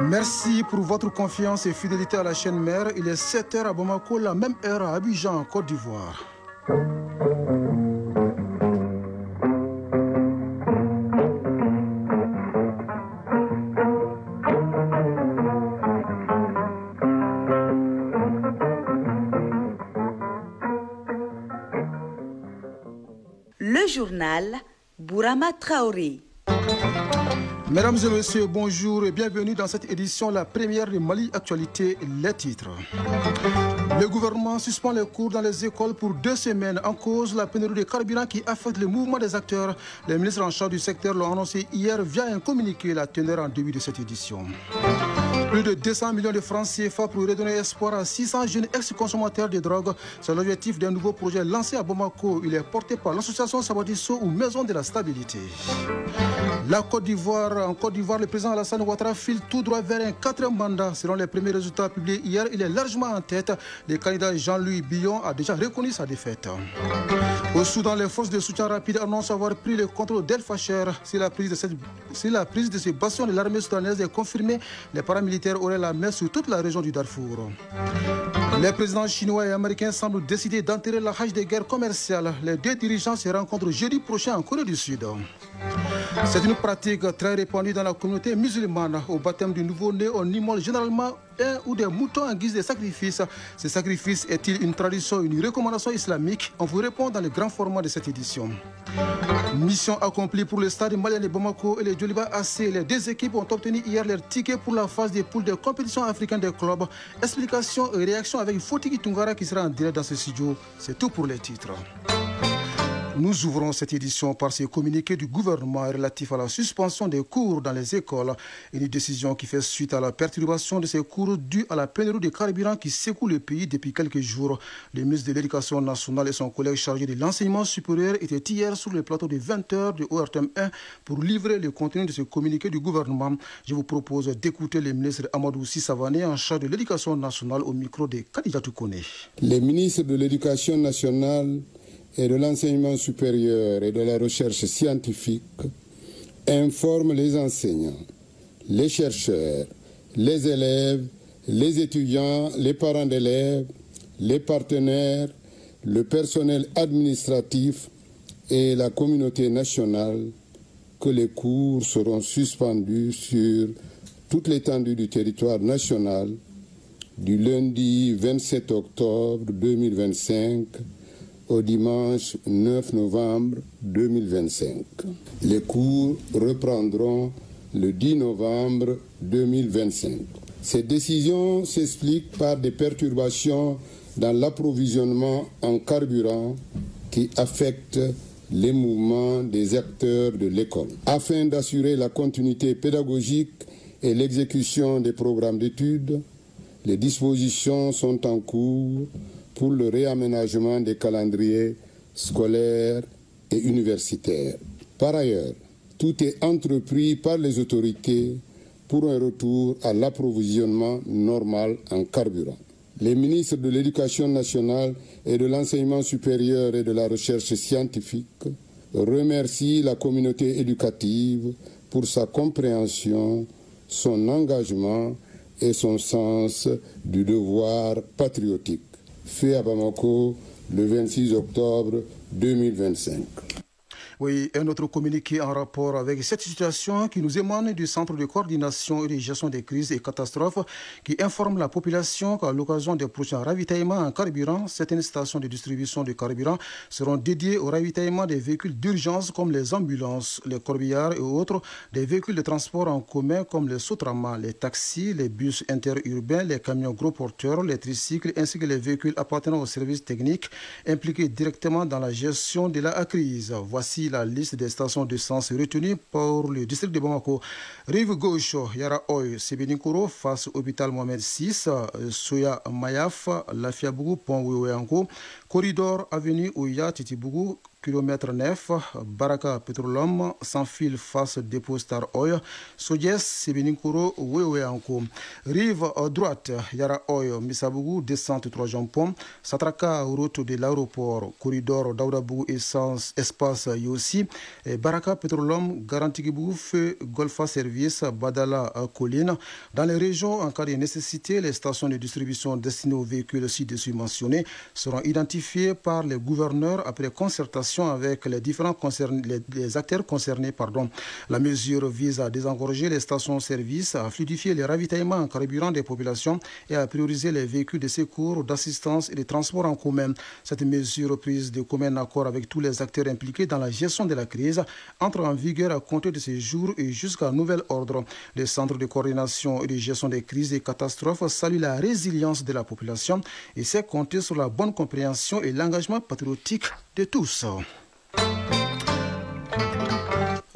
Merci pour votre confiance et fidélité à la chaîne mère. Il est 7 h à Bamako, la même heure à Abidjan, Côte d'Ivoire. Le journal Bourama Traoré. Mesdames et messieurs, bonjour et bienvenue dans cette édition, la première de Mali Actualité, les titres. Le gouvernement suspend les cours dans les écoles pour 2 semaines en cause la pénurie de carburant qui affecte le mouvement des acteurs. Les ministres en charge du secteur l'ont annoncé hier via un communiqué, la teneur en début de cette édition. Plus de 200 millions de francs CFA pour redonner espoir à 600 jeunes ex-consommateurs de drogue. C'est l'objectif d'un nouveau projet lancé à Bamako. Il est porté par l'association Sabadisso ou Maison de la Stabilité. En Côte d'Ivoire, le président Alassane Ouattara file tout droit vers un 4e mandat. Selon les premiers résultats publiés hier, il est largement en tête. Le candidat Jean-Louis Billon a déjà reconnu sa défaite. Au Soudan, les forces de soutien rapide annoncent avoir pris le contrôle d'El Fasher. Si la prise de ces bastions de l'armée soudanaise est confirmée, les paramilitaires auraient la main sur toute la région du Darfour. Les présidents chinois et américains semblent décider d'enterrer la hache des guerres commerciales. Les 2 dirigeants se rencontrent jeudi prochain en Corée du Sud. C'est une pratique très répandue dans la communauté musulmane. Au baptême du nouveau-né, on immole généralement un ou des moutons en guise de sacrifice. Ce sacrifice est-il une tradition, une recommandation islamique? On vous répond dans le grand format de cette édition. Mission accomplie pour le stade malien de Bamako et le Djoliba AC. Les 2 équipes ont obtenu hier leur ticket pour la phase des poules de compétition africaine des clubs. Explications et réactions avec Fotiki Tungara qui sera en direct dans ce studio. C'est tout pour les titres. Nous ouvrons cette édition par ce communiqué du gouvernement relatif à la suspension des cours dans les écoles. Une décision qui fait suite à la perturbation de ces cours due à la pénurie de carburant qui secoue le pays depuis quelques jours. Le ministre de l'Éducation nationale et son collègue chargé de l'enseignement supérieur étaient hier sur le plateau de 20 h de ORTM 1 pour livrer le contenu de ce communiqué du gouvernement. Je vous propose d'écouter le ministre Amadou Sissavané en charge de l'Éducation nationale au micro de Khadija Toukone. Les ministres de l'Éducation nationale et de l'enseignement supérieur et de la recherche scientifique informe les enseignants, les chercheurs, les élèves, les étudiants, les parents d'élèves, les partenaires, le personnel administratif et la communauté nationale que les cours seront suspendus sur toute l'étendue du territoire national du lundi 27 octobre 2025 au dimanche 9 novembre 2025. Les cours reprendront le 10 novembre 2025. Cette décision s'explique par des perturbations dans l'approvisionnement en carburant qui affectent les mouvements des acteurs de l'école. Afin d'assurer la continuité pédagogique et l'exécution des programmes d'études, les dispositions sont en cours pour le réaménagement des calendriers scolaires et universitaires. Par ailleurs, tout est entrepris par les autorités pour un retour à l'approvisionnement normal en carburant. Les ministres de l'Éducation nationale et de l'enseignement supérieur et de la recherche scientifique remercient la communauté éducative pour sa compréhension, son engagement et son sens du devoir patriotique. Fait à Bamako le 26 octobre 2025. Oui, un autre communiqué en rapport avec cette situation qui nous émane du Centre de coordination et de gestion des crises et catastrophes qui informe la population qu'à l'occasion des prochains ravitaillements en carburant, certaines stations de distribution de carburant seront dédiées au ravitaillement des véhicules d'urgence comme les ambulances, les corbillards et autres, des véhicules de transport en commun comme les Sotrama, les taxis, les bus interurbains, les camions gros porteurs, les tricycles ainsi que les véhicules appartenant aux services techniques impliqués directement dans la gestion de la crise. Voici la liste des stations d'essence retenues pour le district de Bamako. Rive gauche, Yara Oy, Sebeninkoro, face hôpital Mohamed VI, Soya Mayaf, Lafiabougou, Pont Ouéanko, Corridor, avenue Ouya, Titibougou, kilomètre 9, Baraka Petroleum, Sans-Fil face dépôt Star Oil, Sodies, Sebeninkoro, Weweanko. Rive droite, Yara Oil, Misabougou, descente 3 Jampon, Satraka, route de l'aéroport, corridor Daoudabou, essence, espace Yossi, Baraka Petroleum, Garantigibou, Feu, Golfa Service, Badala, Colline. Dans les régions, en cas de nécessité, les stations de distribution destinées aux véhicules ci-dessus mentionnés seront identifiées par les gouverneurs après concertation avec les différents les acteurs concernés. La mesure vise à désengorger les stations-service, à fluidifier les ravitaillements en carburant des populations et à prioriser les véhicules de secours, d'assistance et de transport en commun. Cette mesure prise de commun accord avec tous les acteurs impliqués dans la gestion de la crise entre en vigueur à compter de ces jours et jusqu'à nouvel ordre. Le Centre de coordination et de gestion des crises et catastrophes salue la résilience de la population et sait compter sur la bonne compréhension et l'engagement patriotique de tous.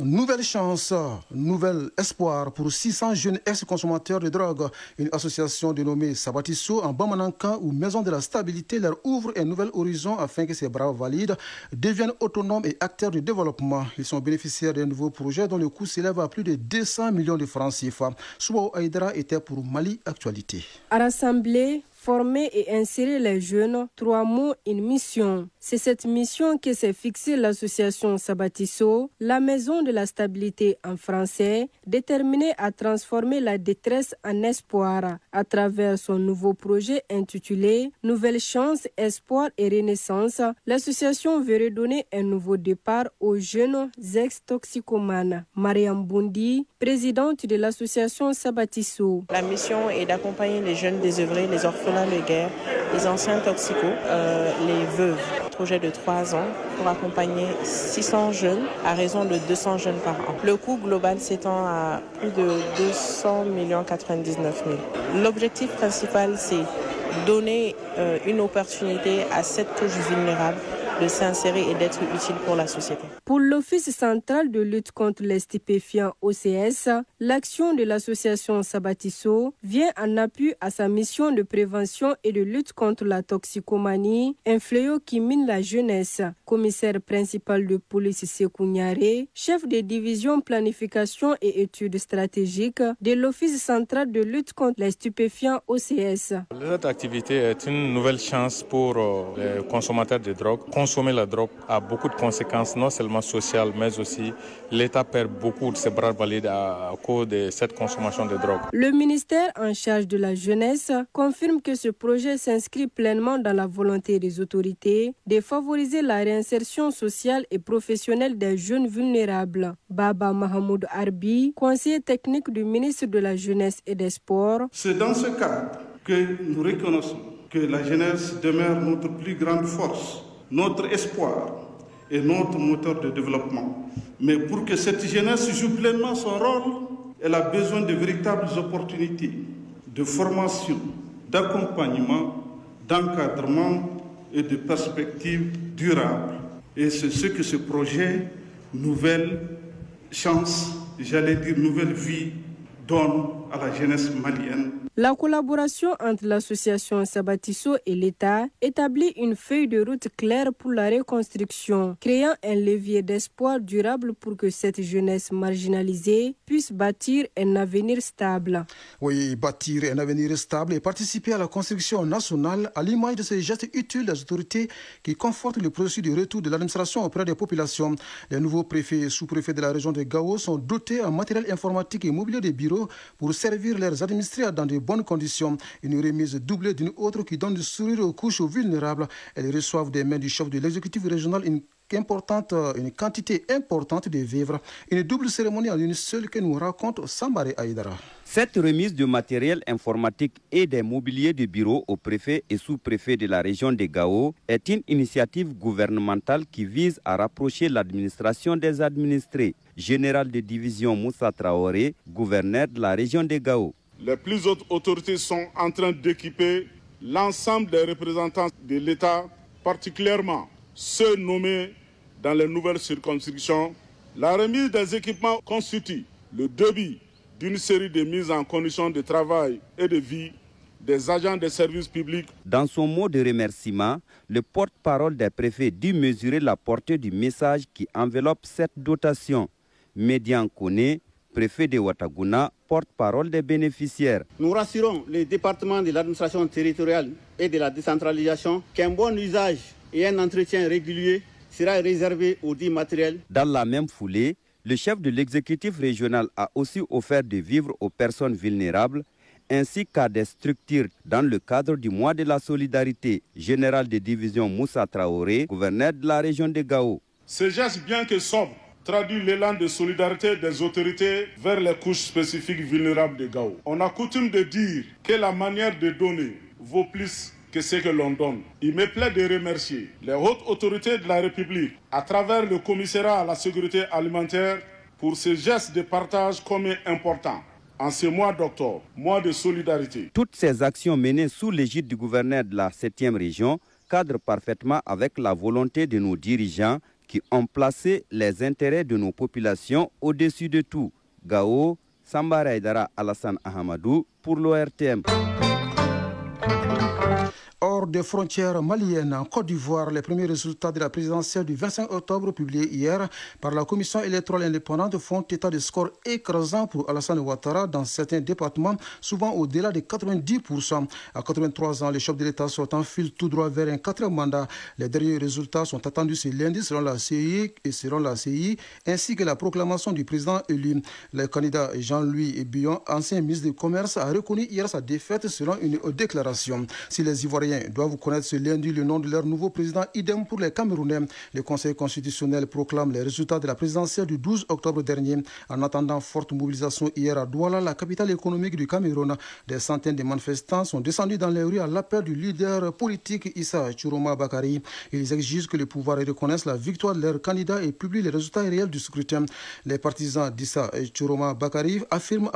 Nouvelle chance, nouvel espoir pour 600 jeunes ex-consommateurs de drogue. Une association dénommée Sabatisso en Bamanankan ou Maison de la Stabilité leur ouvre un nouvel horizon afin que ces braves valides deviennent autonomes et acteurs de développement. Ils sont bénéficiaires d'un nouveau projet dont le coût s'élève à plus de 200 millions de francs CFA. Soubaou Aïdara était pour Mali Actualité. À rassembler, former et insérer les jeunes, 3 mots, une mission. C'est cette mission que s'est fixée l'association Sabatisso, la Maison de la Stabilité en français, déterminée à transformer la détresse en espoir à travers son nouveau projet intitulé Nouvelle chance, espoir et renaissance. L'association veut redonner un nouveau départ aux jeunes ex-toxicomanes. Mariam Boundi, présidente de l'association Sabatisso. La mission est d'accompagner les jeunes désœuvrés, les orphelins de guerre, les anciens toxicos, les veuves. Projet de 3 ans pour accompagner 600 jeunes à raison de 200 jeunes par an. Le coût global s'étend à plus de 200 99 000. L'objectif principal, c'est donner une opportunité à cette couche vulnérable de s'insérer et d'être utile pour la société. Pour l'Office central de lutte contre les stupéfiants OCS, l'action de l'association Sabatisso vient en appui à sa mission de prévention et de lutte contre la toxicomanie, un fléau qui mine la jeunesse. Commissaire principal de police Sekou Niaré, chef de division planification et études stratégiques de l'Office central de lutte contre les stupéfiants OCS. Cette activité est une nouvelle chance pour les consommateurs de drogue. Consommer la drogue a beaucoup de conséquences, non seulement sociales, mais aussi l'État perd beaucoup de ses bras valides à cause de cette consommation de drogue. Le ministère en charge de la jeunesse confirme que ce projet s'inscrit pleinement dans la volonté des autorités de favoriser la réinsertion sociale et professionnelle des jeunes vulnérables. Baba Mahamoud Arbi, conseiller technique du ministre de la Jeunesse et des Sports. C'est dans ce cadre que nous reconnaissons que la jeunesse demeure notre plus grande force, notre espoir et notre moteur de développement. Mais pour que cette jeunesse joue pleinement son rôle, elle a besoin de véritables opportunités de formation, d'accompagnement, d'encadrement et de perspectives durables. Et c'est ce que ce projet Nouvelle Chance, j'allais dire Nouvelle Vie, donne à la jeunesse malienne. La collaboration entre l'association Sabatisso et l'État établit une feuille de route claire pour la reconstruction, créant un levier d'espoir durable pour que cette jeunesse marginalisée puisse bâtir un avenir stable. Oui, bâtir un avenir stable et participer à la construction nationale à l'image de ces gestes utiles des autorités qui confortent le processus de retour de l'administration auprès des populations. Les nouveaux préfets et sous-préfets de la région de Gao sont dotés en matériel informatique et mobilier de bureaux pour servir leurs administrés dans de bonnes conditions. Une remise doublée d'une autre qui donne du sourire aux couches vulnérables. Elles reçoivent des mains du chef de l'exécutif régional une quantité importante de vivres. Une double cérémonie en une seule que nous raconte Sambaré Aïdara. Cette remise de matériel informatique et des mobiliers de bureau aux préfets et sous-préfets de la région de Gao est une initiative gouvernementale qui vise à rapprocher l'administration des administrés. Général de division Moussa Traoré, gouverneur de la région de Gao. Les plus hautes autorités sont en train d'équiper l'ensemble des représentants de l'État, particulièrement ceux nommés dans les nouvelles circonscriptions. La remise des équipements constitue le début d'une série de mises en condition de travail et de vie des agents des services publics. Dans son mot de remerciement, le porte-parole des préfets dit mesurer la portée du message qui enveloppe cette dotation. Médian Koné, préfet de Ouagadougou, porte-parole des bénéficiaires. Nous rassurons les départements de l'administration territoriale et de la décentralisation qu'un bon usage et un entretien régulier sera réservé aux dits matériels. Dans la même foulée, le chef de l'exécutif régional a aussi offert de vivres aux personnes vulnérables ainsi qu'à des structures dans le cadre du mois de la solidarité. Général de division Moussa Traoré, gouverneur de la région de Gao. Ce geste, bien que sobre, traduit l'élan de solidarité des autorités vers les couches spécifiques vulnérables de Gao. On a coutume de dire que la manière de donner vaut plus que ce que l'on donne. Il me plaît de remercier les hautes autorités de la République à travers le commissariat à la sécurité alimentaire pour ce geste de partage commun important. En ce mois d'octobre, mois de solidarité. Toutes ces actions menées sous l'égide du gouverneur de la 7e région cadrent parfaitement avec la volonté de nos dirigeants qui ont placé les intérêts de nos populations au-dessus de tout. Gao, Sambara Aïdara Alassane Ahamadou pour l'ORTM. Hors des frontières maliennes, en Côte d'Ivoire, les premiers résultats de la présidentielle du 25 octobre publiés hier par la Commission électorale indépendante font état de scores écrasants pour Alassane Ouattara dans certains départements, souvent au-delà de 90%. À 83 ans, les chefs de l'État sortant filent tout droit vers un 4e mandat. Les derniers résultats sont attendus ce lundi selon la CEI ainsi que la proclamation du président élu. Le candidat Jean-Louis Billon, ancien ministre du Commerce, a reconnu hier sa défaite selon une déclaration. Si les Ivoiriens doivent connaître ce lundi le nom de leur nouveau président, idem pour les Camerounais. Le Conseil constitutionnel proclame les résultats de la présidentielle du 12 octobre dernier. En attendant forte mobilisation hier à Douala, la capitale économique du Cameroun, des centaines de manifestants sont descendus dans les rues à l'appel du leader politique Issa Tchiroma Bakary. Ils exigent que le pouvoir reconnaisse la victoire de leur candidat et publie les résultats réels du scrutin. Les partisans d'Issa Tchiroma Bakary affirment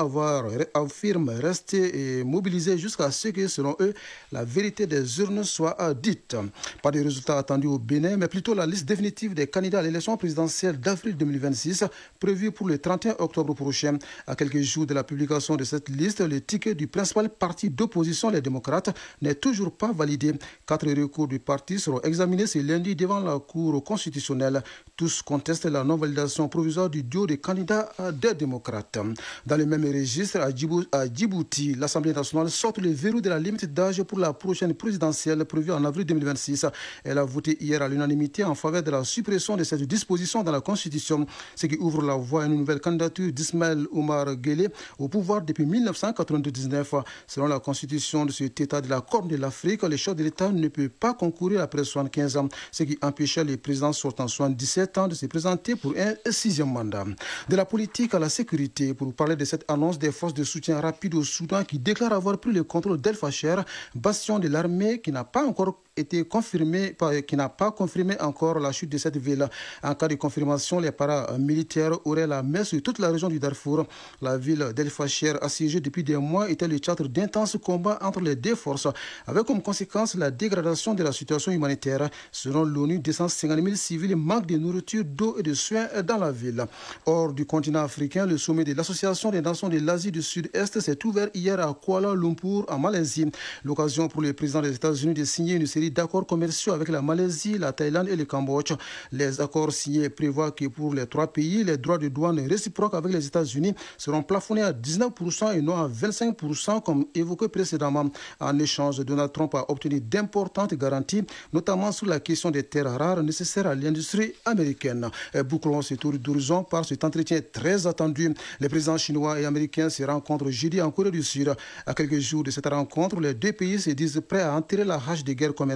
rester mobilisés jusqu'à ce que, selon eux, la vérité des urnes soit dite. Pas de résultats attendus au Bénin, mais plutôt la liste définitive des candidats à l'élection présidentielle d'avril 2026, prévue pour le 31 octobre prochain. À quelques jours de la publication de cette liste, le ticket du principal parti d'opposition, les démocrates, n'est toujours pas validé. 4 recours du parti seront examinés ce lundi devant la Cour constitutionnelle. Tous contestent la non-validation provisoire du duo des candidats des démocrates. Dans le même registre, à Djibouti, l'Assemblée nationale sort le verrou de la limite d'âge pour la prochaine présidentielle prévue en avril 2026. Elle a voté hier à l'unanimité en faveur de la suppression de cette disposition dans la Constitution, ce qui ouvre la voie à une nouvelle candidature d'Ismaël Omar Guelleh au pouvoir depuis 1999. Selon la Constitution de cet État de la Corne de l'Afrique, le chef de l'État ne peut pas concourir après 75 ans, ce qui empêchait les présidents sortant 77 ans de se présenter pour un 6e mandat. De la politique à la sécurité, pour parler de cette annonce des forces de soutien rapide au Soudan qui déclarent avoir pris le contrôle d'El Fasher, bastion de l'armée qui n'a pas encore été confirmé, qui n'a pas confirmé encore la chute de cette ville. En cas de confirmation, les paramilitaires auraient la main sur toute la région du Darfour. La ville d'El Fasher, assiégée depuis des mois, était le théâtre d'intenses combats entre les deux forces, avec comme conséquence la dégradation de la situation humanitaire. Selon l'ONU, 250 000 civils manquent de nourriture, d'eau et de soins dans la ville. Hors du continent africain, le sommet de l'Association des nations de l'Asie du Sud-Est s'est ouvert hier à Kuala Lumpur, en Malaisie. L'occasion pour le président des États-Unis de signer une série d'accords commerciaux avec la Malaisie, la Thaïlande et le Cambodge. Les accords signés prévoient que pour les 3 pays, les droits de douane réciproques avec les États-Unis seront plafonnés à 19% et non à 25% comme évoqué précédemment. En échange, Donald Trump a obtenu d'importantes garanties, notamment sur la question des terres rares nécessaires à l'industrie américaine. Bouclons ce tour d'horizon par cet entretien très attendu. Les présidents chinois et américains se rencontrent jeudi en Corée du Sud. À quelques jours de cette rencontre, les deux pays se disent prêts à enterrer la hache de guerre commerciale.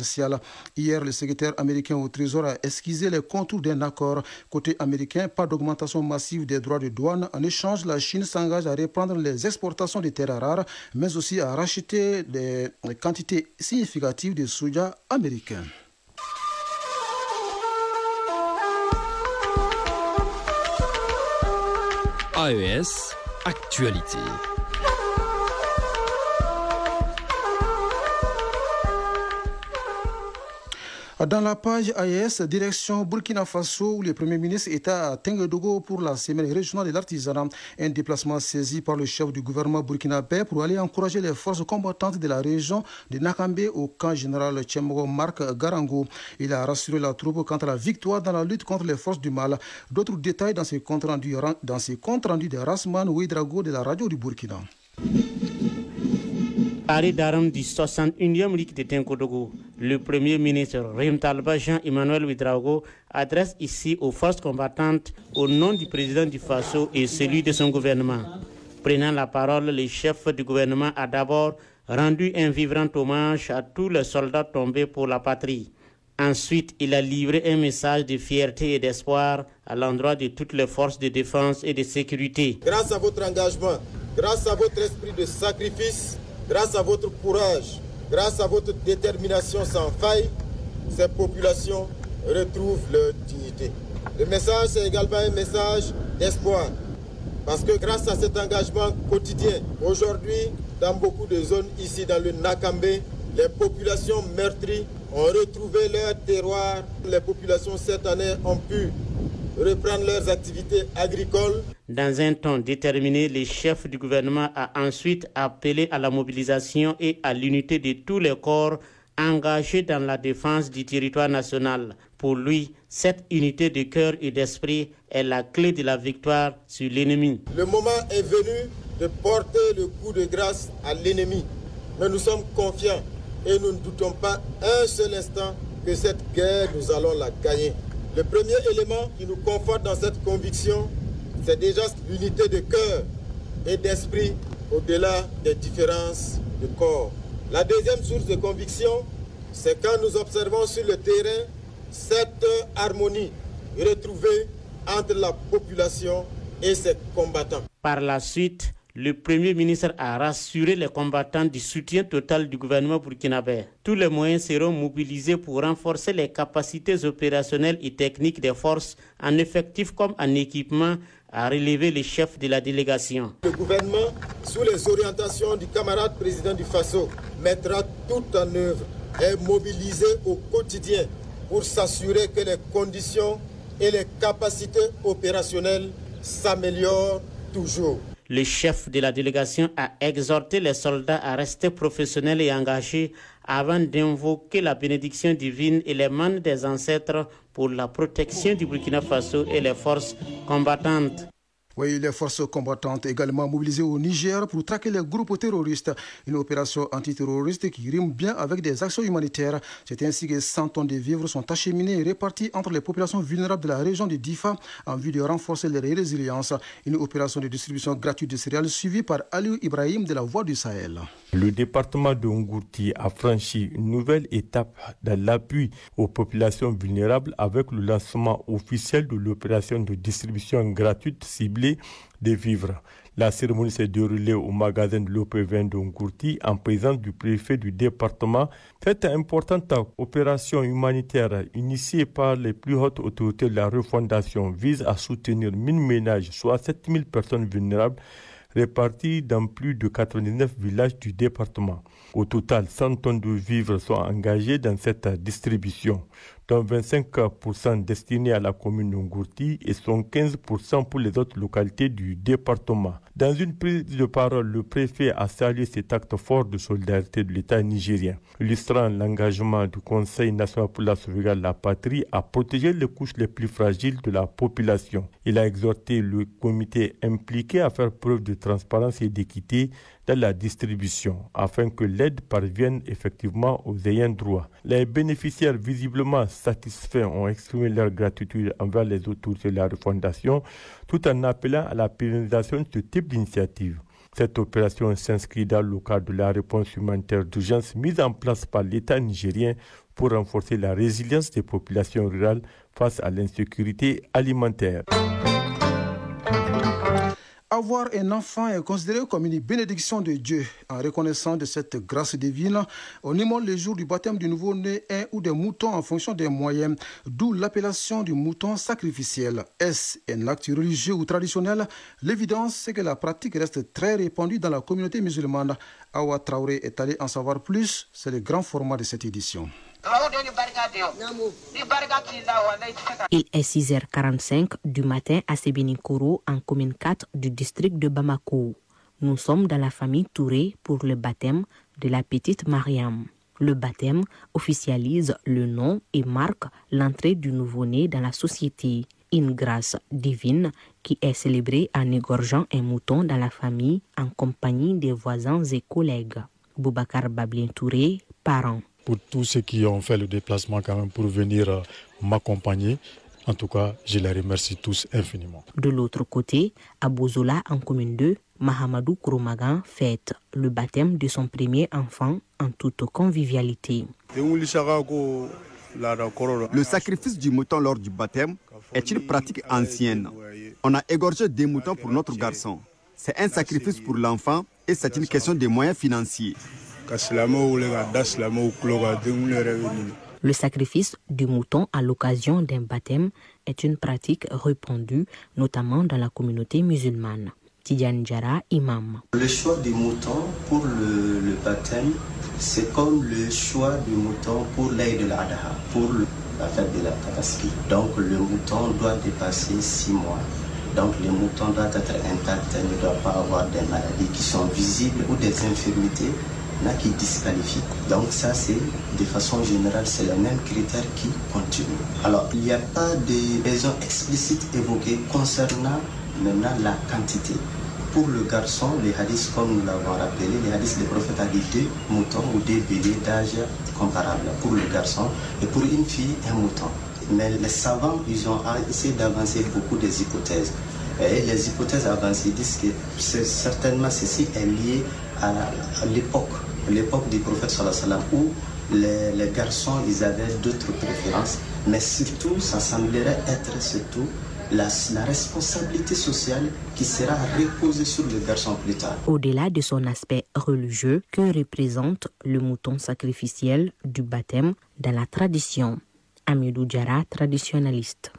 Hier, le secrétaire américain au Trésor a esquissé les contours d'un accord. Côté américain, pas d'augmentation massive des droits de douane. En échange, la Chine s'engage à reprendre les exportations de terres rares, mais aussi à racheter des quantités significatives de soja américain. AES Actualité. Dans la page AES, direction Burkina Faso, où le Premier ministre était à Tenguedogo pour la semaine régionale de l'artisanat. Un déplacement saisi par le chef du gouvernement burkinabé pour aller encourager les forces combattantes de la région de Nakambe au camp général Tchemgo Marc Garango. Il a rassuré la troupe quant à la victoire dans la lutte contre les forces du mal. D'autres détails dans ces comptes rendus de Rasman Ouedrago de la radio du Burkina. Paris d'armes du 61e ligue de Tenkodogo, le Premier ministre Rém Talba Jean-Emmanuel Ouedraogo adresse ici aux forces combattantes au nom du président du Faso et celui de son gouvernement. Prenant la parole, le chef du gouvernement a d'abord rendu un vibrant hommage à tous les soldats tombés pour la patrie. Ensuite, il a livré un message de fierté et d'espoir à l'endroit de toutes les forces de défense et de sécurité. Grâce à votre engagement, grâce à votre esprit de sacrifice, grâce à votre courage, grâce à votre détermination sans faille, ces populations retrouvent leur dignité. Le message, c'est également un message d'espoir. Parce que grâce à cet engagement quotidien, aujourd'hui, dans beaucoup de zones ici dans le Nakambe, les populations meurtries ont retrouvé leur terroir. Les populations cette année ont pu reprendre leurs activités agricoles. Dans un ton déterminé, le chef du gouvernement a ensuite appelé à la mobilisation et à l'unité de tous les corps engagés dans la défense du territoire national. Pour lui, cette unité de cœur et d'esprit est la clé de la victoire sur l'ennemi. Le moment est venu de porter le coup de grâce à l'ennemi. Mais nous sommes confiants et nous ne doutons pas un seul instant que cette guerre, nous allons la gagner. Le premier élément qui nous conforte dans cette conviction, c'est déjà l'unité de cœur et d'esprit au-delà des différences de corps. La deuxième source de conviction, c'est quand nous observons sur le terrain cette harmonie retrouvée entre la population et ses combattants. Par la suite, le Premier ministre a rassuré les combattants du soutien total du gouvernement burkinabé. Tous les moyens seront mobilisés pour renforcer les capacités opérationnelles et techniques des forces en effectif comme en équipement, a relevé le chef de la délégation. Le gouvernement, sous les orientations du camarade président du Faso, mettra tout en œuvre et mobilisé au quotidien pour s'assurer que les conditions et les capacités opérationnelles s'améliorent toujours. Le chef de la délégation a exhorté les soldats à rester professionnels et engagés avant d'invoquer la bénédiction divine et les mains des ancêtres pour la protection du Burkina Faso et les forces combattantes. Oui, les forces combattantes également mobilisées au Niger pour traquer les groupes terroristes. Une opération antiterroriste qui rime bien avec des actions humanitaires. C'est ainsi que 100 tonnes de vivres sont acheminées et réparties entre les populations vulnérables de la région de Difa en vue de renforcer leur résilience. Une opération de distribution gratuite de céréales suivie par Aliou Ibrahim de la Voix du Sahel. Le département de Ngourti a franchi une nouvelle étape dans l'appui aux populations vulnérables avec le lancement officiel de l'opération de distribution gratuite ciblée des vivres. La cérémonie s'est déroulée au magasin de l'OP20 de Ngourti en présence du préfet du département. Cette importante opération humanitaire initiée par les plus hautes autorités de la refondation vise à soutenir 1000 ménages, soit 7000 personnes vulnérables répartis dans plus de 99 villages du département. Au total, 100 tonnes de vivres sont engagées dans cette distribution, dont 25% destinés à la commune de Ngourti et 15% pour les autres localités du département. Dans une prise de parole, le préfet a salué cet acte fort de solidarité de l'État nigérien, illustrant l'engagement du Conseil national pour la sauvegarde de la patrie à protéger les couches les plus fragiles de la population. Il a exhorté le comité impliqué à faire preuve de transparence et d'équité dans la distribution, afin que l'aide parvienne effectivement aux ayants droit. Les bénéficiaires visiblement satisfaits ont exprimé leur gratitude envers les autorités de la refondation, tout en appelant à la pérennisation de ce type d'initiative. Cette opération s'inscrit dans le cadre de la réponse humanitaire d'urgence mise en place par l'État nigérien pour renforcer la résilience des populations rurales face à l'insécurité alimentaire. Avoir un enfant est considéré comme une bénédiction de Dieu. En reconnaissance de cette grâce divine, on immole le jour du baptême du nouveau-né un ou des moutons en fonction des moyens, d'où l'appellation du mouton sacrificiel. Est-ce un acte religieux ou traditionnel? L'évidence, c'est que la pratique reste très répandue dans la communauté musulmane. Awa Traoré est allé en savoir plus. C'est le grand format de cette édition. Il est 6h45 du matin à Sébinikoro, en commune 4 du district de Bamako. Nous sommes dans la famille Touré pour le baptême de la petite Mariam. Le baptême officialise le nom et marque l'entrée du nouveau-né dans la société. Une grâce divine qui est célébrée en égorgeant un mouton dans la famille en compagnie des voisins et collègues. Boubacar Bablin Touré, parent. Pour tous ceux qui ont fait le déplacement quand même pour venir m'accompagner, en tout cas, je les remercie tous infiniment. De l'autre côté, à Bozola, en commune 2, Mahamadou Kouroumagan fête le baptême de son premier enfant en toute convivialité. Le sacrifice du mouton lors du baptême est une pratique ancienne. On a égorgé des moutons pour notre garçon. C'est un sacrifice pour l'enfant et c'est une question de moyens financiers. Le sacrifice du mouton à l'occasion d'un baptême est une pratique répandue, notamment dans la communauté musulmane. Tidiane Diarra, imam. Le choix du mouton pour le baptême, c'est comme le choix du mouton pour l'Aïd al-Adha, pour la fête de la Tabaski. Donc le mouton doit dépasser 6 mois. Donc le mouton doit être intact, ne doit pas avoir des maladies qui sont visibles ou des infirmités qui disqualifient. Donc ça, c'est de façon générale, c'est le même critère qui continue. Alors il n'y a pas de raison explicite évoquée concernant maintenant la quantité. Pour le garçon, les hadiths, comme nous l'avons rappelé, les hadiths, le prophète a dit 2 moutons ou 2 béliers d'âge comparable pour le garçon et pour une fille, un mouton. Mais les savants, ils ont essayé d'avancer beaucoup des hypothèses. Et les hypothèses avancées disent que certainement ceci est lié à l'époque du prophète sallallahu alayhi wa sallam, où les garçons, ils avaient d'autres préférences. Mais surtout, ça semblerait être surtout la responsabilité sociale qui sera reposée sur le garçon plus tard. Au-delà de son aspect religieux, que représente le mouton sacrificiel du baptême dans la tradition? Amidou Diarra, traditionnaliste.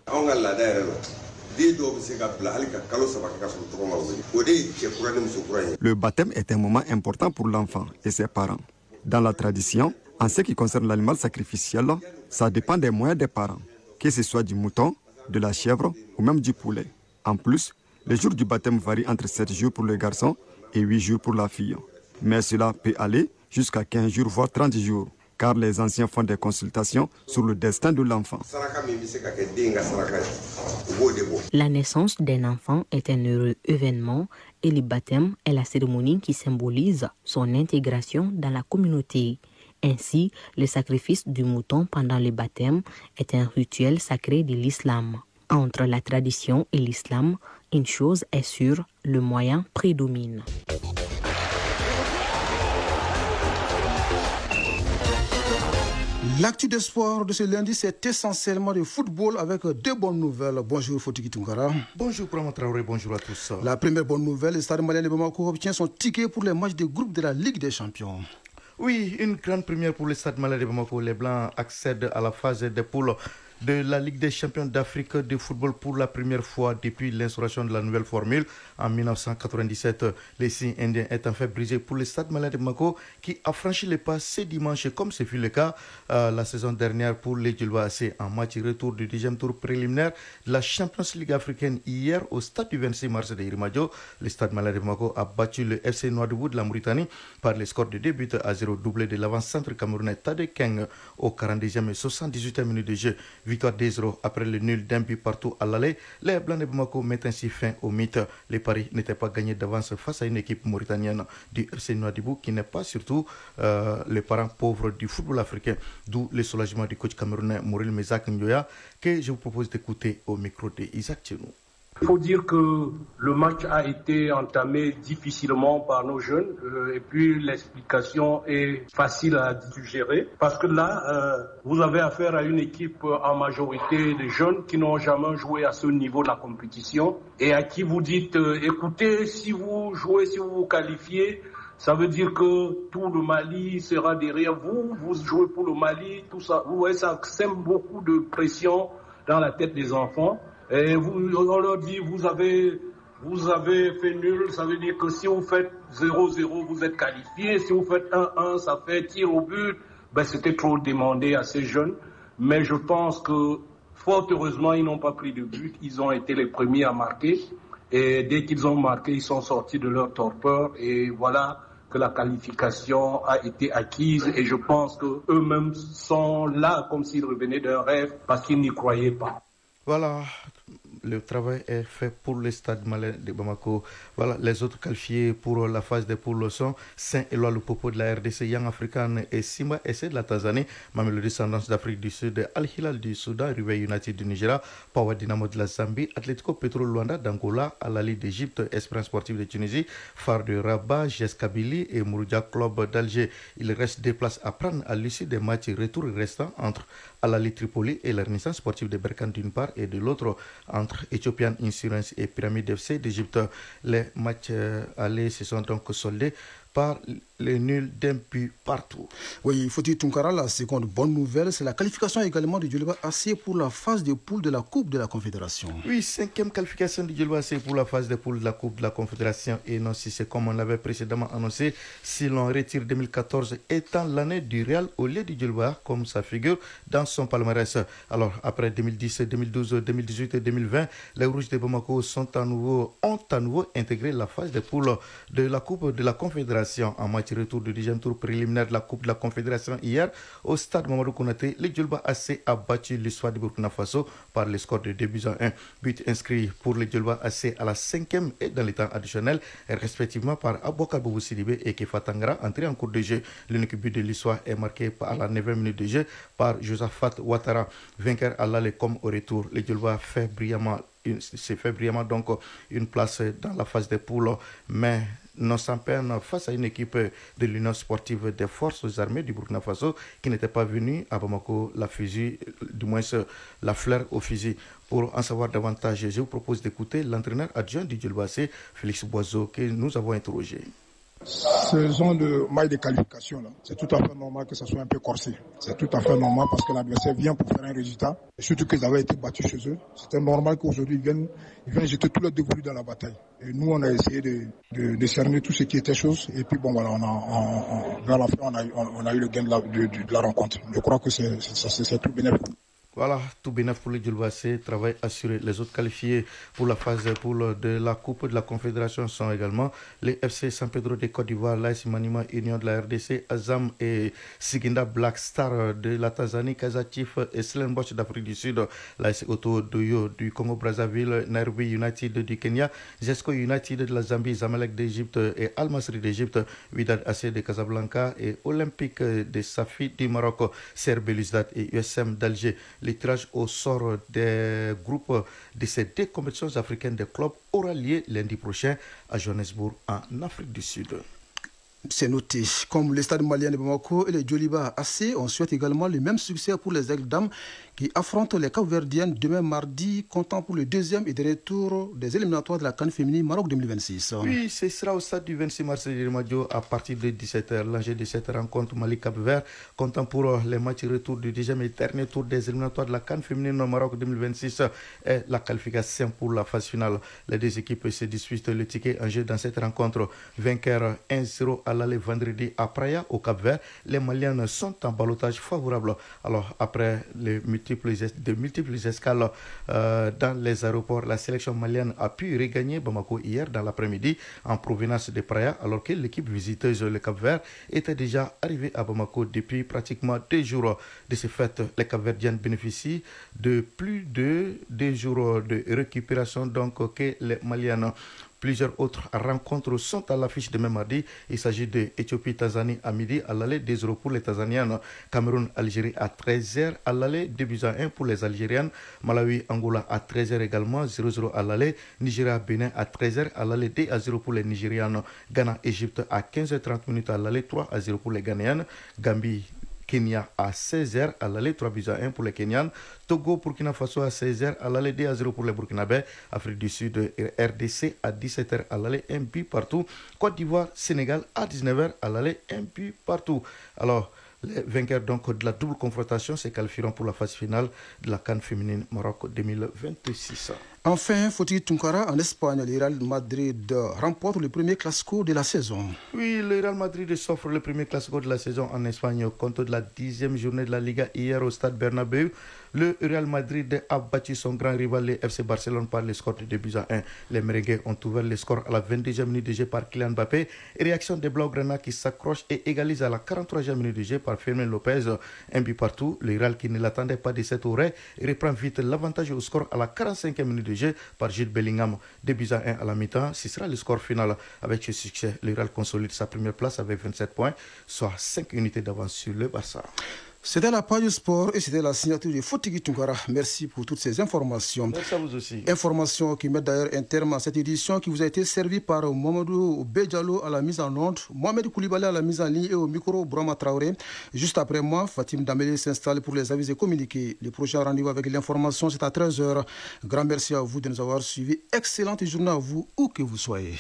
Le baptême est un moment important pour l'enfant et ses parents. Dans la tradition, en ce qui concerne l'animal sacrificiel, ça dépend des moyens des parents, que ce soit du mouton, de la chèvre ou même du poulet. En plus, les jours du baptême varient entre 7 jours pour le garçon et 8 jours pour la fille. Mais cela peut aller jusqu'à 15 jours, voire 30 jours, car les anciens font des consultations sur le destin de l'enfant. La naissance d'un enfant est un heureux événement et le baptême est la cérémonie qui symbolise son intégration dans la communauté. Ainsi, le sacrifice du mouton pendant le baptême est un rituel sacré de l'islam. Entre la tradition et l'islam, une chose est sûre, le moyen prédomine. L'actu des sports de ce lundi, c'est essentiellement le football avec 2 bonnes nouvelles. Bonjour Fotiki Tunkara. Bonjour Brahma Traoré, bonjour à tous. La première bonne nouvelle, le Stade Malien de Bamako obtient son ticket pour les matchs de groupe de la Ligue des Champions. Oui, une grande première pour le Stade Malien de Bamako. Les Blancs accèdent à la phase des poules de la Ligue des champions d'Afrique de football pour la première fois depuis l'instauration de la nouvelle formule en 1997. Les signes indiens est en fait brisé pour le Stade Malien de Bamako qui a franchi le pas ce dimanche, comme ce fut le cas la saison dernière pour les Djilwa AC en match retour du 10e tour préliminaire de la Champions League africaine hier au stade du 26 mars de Irimadio. Le Stade Malien de Bamako a battu le FC Nouadhibou de la Mauritanie par le score de 2 buts à 0, doublé de l'avant-centre camerounais Tade Keng au 42e et 78e minute de jeu. Victoire 2-0 après le nul d'un but partout à l'aller. Les Blancs de Bamako mettent ainsi fin au mythe. Les paris n'étaient pas gagnés d'avance face à une équipe mauritanienne du FC Nouadhibou qui n'est pas surtout le parent pauvre du football africain. D'où le soulagement du coach camerounais Mauril Mezak Ndoya que je vous propose d'écouter au micro de Isaac Tchenou. Il faut dire que le match a été entamé difficilement par nos jeunes et puis l'explication est facile à digérer parce que là, vous avez affaire à une équipe en majorité de jeunes qui n'ont jamais joué à ce niveau de la compétition et à qui vous dites, écoutez, si vous jouez, si vous vous qualifiez, ça veut dire que tout le Mali sera derrière vous, vous jouez pour le Mali, tout ça. Vous voyez, ça sème beaucoup de pression dans la tête des enfants. Et on leur dit, vous avez fait nul, ça veut dire que si vous faites 0-0, vous êtes qualifié. Si vous faites 1-1, ça fait tir au but. c'était trop demandé à ces jeunes. Mais je pense que, fort heureusement, ils n'ont pas pris de but. Ils ont été les premiers à marquer. Et dès qu'ils ont marqué, ils sont sortis de leur torpeur. Et voilà que la qualification a été acquise. Et je pense qu'eux-mêmes sont là comme s'ils revenaient d'un rêve parce qu'ils n'y croyaient pas. Voilà, le travail est fait pour le Stade Malien de Bamako. Voilà, les autres qualifiés pour la phase des poules sont Saint-Éloi Lupopo de la RDC, Young African et Simba SC de la Tanzanie, Mamelodi Sundowns d'Afrique du Sud, Al Hilal du Soudan, River United du Nigeria, Power Dynamo de la Zambie, Atlético Petro Luanda d'Angola, Al Ahly d'Égypte, Espérance Sportive de Tunisie, Phare de Rabat, GS Kabylie et Mouroudia Club d'Alger. Il reste des places à prendre à l'issue des matchs retour restants entre Al Ahly Tripoli et la Renaissance Sportive de Berkane d'une part et de l'autre entre Ethiopian Insurance et Pyramide FC d'Égypte. Les matchs allés se sont donc soldés par le nul d'un but partout. Oui, Foti Tunkara, la seconde bonne nouvelle, c'est la qualification également du Djoliba AC pour la phase de poule de la Coupe de la Confédération. Oui, 5e qualification du Djoliba AC pour la phase de poule de la Coupe de la Confédération. Et non, si c'est comme on l'avait précédemment annoncé, si l'on retire 2014 étant l'année du Real au lieu du Djoliba, comme ça figure dans son palmarès. Alors, après 2010, 2012, 2018 et 2020, les Rouges de Bamako ont à nouveau intégré la phase de poule de la Coupe de la Confédération. En match retour du 10e tour préliminaire de la Coupe de la Confédération hier, au stade Mamadou Konaté, le Djoliba AC a battu l'Espoir de Burkina Faso par le score de 2-1. But inscrit pour le Djoliba AC à la 5e et dans les temps additionnels, respectivement par Aboukar Boubou Sidibé et Kefa Tangara, entré en cours de jeu. L'unique but de l'Espoir est marqué à la 9e minute de jeu par Josaphat Ouattara, vainqueur à l'aller comme au retour. Le Djoliba fait brillamment donc une place dans la phase des poules, mais non sans peine face à une équipe de l'Union sportive des forces armées du Burkina Faso qui n'était pas venue à Bamako la fleur au fusil. Pour en savoir davantage, je vous propose d'écouter l'entraîneur adjoint du Djoliba AC, Félix Boiseau, que nous avons interrogé. Ce genre de maille de qualification, c'est tout à fait normal que ça soit un peu corsé. C'est tout à fait normal parce que l'adversaire vient pour faire un résultat. Et surtout qu'ils avaient été battus chez eux. C'était normal qu'aujourd'hui ils viennent jeter tout le dévolu dans la bataille. Et nous, on a essayé de cerner tout ce qui était chose. Et puis bon, voilà, vers la fin, on a eu le gain de la rencontre. Je crois que c'est tout bénéfique. Voilà, tout bénéfice pour le Djoliba AC, travail assuré. Les autres qualifiés pour la phase de la Coupe de la Confédération sont également les FC San Pedro de Côte d'Ivoire, l'AS Manima Union de la RDC, Azam et Siginda Black Star de la Tanzanie, Kazatif et Stellenbosch d'Afrique du Sud, l'AS Oto Doyo du Congo-Brazzaville, Nairobi United du Kenya, Zesco United de la Zambie, Zamalek d'Égypte et Al Masry d'Égypte, Wydad AC de Casablanca et Olympique de Safi du Maroc, CR Belouizdad et USM d'Alger. Le tirage au sort des groupes de ces deux compétitions africaines des clubs aura lieu lundi prochain à Johannesburg, en Afrique du Sud. C'est noté. Comme le stade malien de Bamako et le Djoliba AC, on souhaite également le même succès pour les Aigles d'Âme qui affrontent les Cap-Verdiennes demain mardi, comptant pour le deuxième et dernier tour des éliminatoires de la CAN féminine Maroc 2026. Oui, ce sera au stade du 26 mars de Madio à partir de 17h. L'enjeu de cette rencontre Mali-Cap-Vert, comptant pour les matchs retour du deuxième et dernier tour des éliminatoires de la CAN féminine Maroc 2026 est la qualification pour la phase finale. Les deux équipes se disputent le ticket en jeu dans cette rencontre. Vainqueur 1-0 à l'aller vendredi à Praia, au Cap-Vert. Les Maliennes sont en ballottage favorable. Alors, après de multiples escales dans les aéroports, la sélection malienne a pu regagner Bamako hier dans l'après-midi en provenance de Praia, alors que l'équipe visiteuse, le Cap-Vert, était déjà arrivée à Bamako depuis pratiquement 2 jours. De ce fait, les Cap-Verdiennes bénéficient de plus de 2 jours de récupération donc que les Maliennes. Plusieurs autres rencontres sont à l'affiche demain mardi. Il s'agit de Éthiopie-Tanzanie à midi à l'aller, 2-0 pour les Tanzaniennes. Cameroun-Algérie à 13h à l'aller, 2-1 pour les Algériennes. Malawi-Angola à 13h également, 0-0 à l'aller. Nigeria-Bénin à 13h à l'aller, 2-0 pour les Nigérianes. Ghana-Égypte à 15h30 à l'aller, 3-0 pour les Ghanéennes. Gambie-Kenya à 16h à l'aller, 3-1 pour les Kenyans. Togo, Burkina Faso à 16h à l'aller, 2-0 pour les Burkinabés. Afrique du Sud, RDC à 17h à l'aller, 1 but partout. Côte d'Ivoire, Sénégal à 19h à l'aller, 1 but partout. Alors, Les vainqueurs donc de la double confrontation se qualifieront pour la phase finale de la CAN féminine Maroc 2026. Enfin, Foti Tunkara, en Espagne, le Real Madrid remporte le premier classico de la saison. Oui, le Real Madrid s'offre le premier classico de la saison en Espagne au compte de la 10e journée de la Liga hier au stade Bernabéu. Le Real Madrid a battu son grand rival, le FC Barcelone, par le score de 2-1. Les Merengues ont ouvert le score à la 22e minute de jeu par Kylian Mbappé. Réaction des Blaugrana qui s'accroche et égalise à la 43e minute de jeu par Fermin Lopez. Un but partout. Le Real, qui ne l'attendait pas de cette oreille, reprend vite l'avantage au score à la 45e minute de jeu par Jude Bellingham. 2-1 à la mi-temps. Ce sera le score final. Avec ce succès, le Real consolide sa première place avec 27 points, soit 5 unités d'avance sur le Barça. C'était la page du sport et c'était la signature de Fotigi Tunkara. Merci pour toutes ces informations. Merci à vous aussi. Informations qui mettent d'ailleurs un terme à cette édition qui vous a été servie par Mamadou Bédialo à la mise en onde, Mohamed Koulibaly à la mise en ligne et au micro Brahma Traoré. Juste après moi, Fatim Dameli s'installe pour les avis et communiquer. Le prochain rendez-vous avec l'information, c'est à 13h. Grand merci à vous de nous avoir suivis. Excellente journée à vous, où que vous soyez.